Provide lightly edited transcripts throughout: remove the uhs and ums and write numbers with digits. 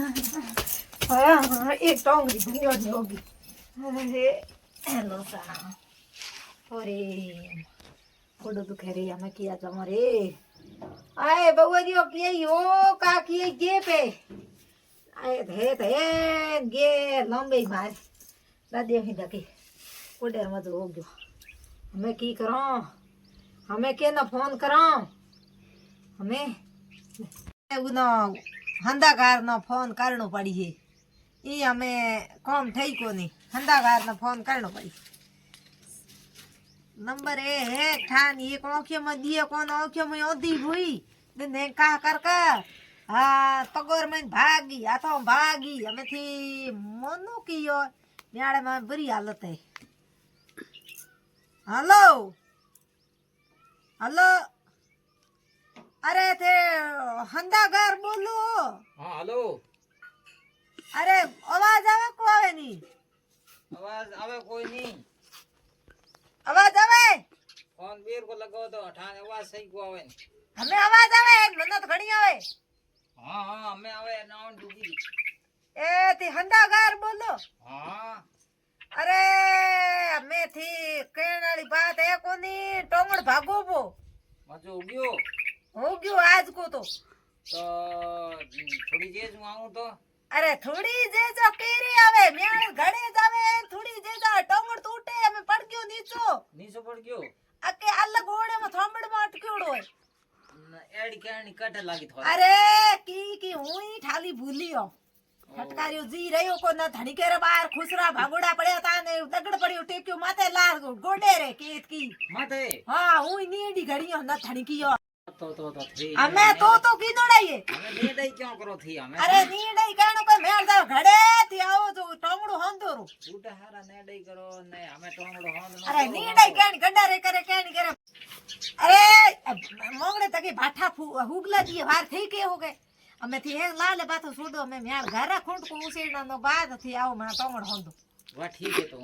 हाँ एक टोंगरी दुनिया नहीं होगी। अरे हेलो सारा अरे कोडो दुखे रे हमें किया तुम्हारे आए बउआ जी किए यो का किए गे पे आए थे गे लंबे मार दादी ही दके कोडर मत हो गयो हमें की करो हमें के ना फोन करो हमें उनो हंदाकार नो फोन करनो पड़ी है ई हमें कम थई कोनी हंदाकार नो फोन करनो पड़ी नंबर है ठान ये आँखों में दिए कौन आँखों में ओदी हुई ने का कर हाँ पगोर में भागी आ तो भागी हमें थी मनु की यो न्याड़े में बुरी हालत है हेलो हेलो अरे थे हंदागार बोलो हाँ हेलो अरे आवाज आवे को आवे नहीं आवाज आवे कोई नहीं आवाज आवे फोन बेर को लगाओ तो ठाने आवाज सही को आवे हमें आवाज आवे મને તો ઘણી આવે हाँ हाँ हमें आवे नाउन डूगी ए ती हंदागार बोलो हाँ अरे हमें थी कहने वाली बात है कोनी टोंगड़ भागो वो मजो उग्यो हो गयो आज को तो थोड़ी देर में आऊं तो अरे थोड़ी जे जो केरी आवे म्याल घड़े जावे थोड़ी जे जो टोंगड़ टूटे हमें पड़ गयो नीचो पड़ गयो अके अलग ओड़े में थंबड़ में अटक्योड़ो है एडी कहनी कट लागी थोड़ा अरे की हुई ठाली भूलियो फटकारियो जी रयो को न धनी केरे बाहर खुसरा भागोड़ा पड़या ता ने दगड़ पड़यो टेक्यो माथे लार गोडे रे केत की माथे हां हुई नीडी घड़ियो न धनी कियो तो थी हमें तो की दौड़ाइए हमें नीडई क्यों करो थी हमें अरे नीडई कहनो कोई मेल जाओ घड़े थी आओ जो टोंगड़ो होंदोरो बूटा हारा नीडई करो ने हमें टोंगड़ो होंद अरे नीडई कहनी गड्डा रे करे कहनी करे अरे मोंगड़े तके भाठा हुगला जी वार थई के हो गए हमें थी एक लाले बातो छोड़ो हमें म्यार घर खुंट को उसेड़ा नो बाद थी आओ मा टोंगड़ होंदो वा ठीक है तो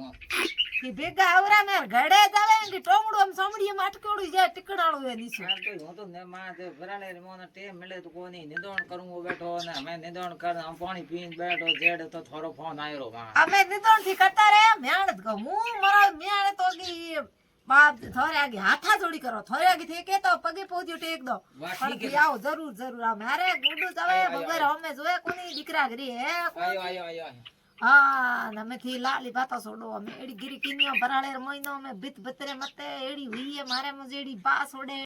कि बेगा आवरा में घड़े जावे कि टोंगड़ो हम समड़ी में अटकोड़ी जे टिकड़ाड़ो है नीचे यार तो हो तो ने मां दे बराले रे मोने टेम मिले तो कोनी निदोण करूं वो बैठो ने मैं निदोण कर हम पानी पीन बैठो जेड़ तो थोड़ो फोन आयो रो मां हमें निदोण थी करता रे म्याड़ को मुंह मरा म्याड़ तो की बाप थोड़े आगे हाथा जोड़ी करो थोड़े आगे थे के तो पगे पोजियो टेक दो ठीक है आओ जरूर जरूर आओ मारे गुडू जावे बगर हमें जोए कोनी दिकरा गरी है आयो हाँ हमें थी लाली बाता छोड़ो हमें एड़ी गिरी किनियो बराले महीनो में बित बतरे मते एड़ी हुई है मारे मुझे एड़ी बास ओडे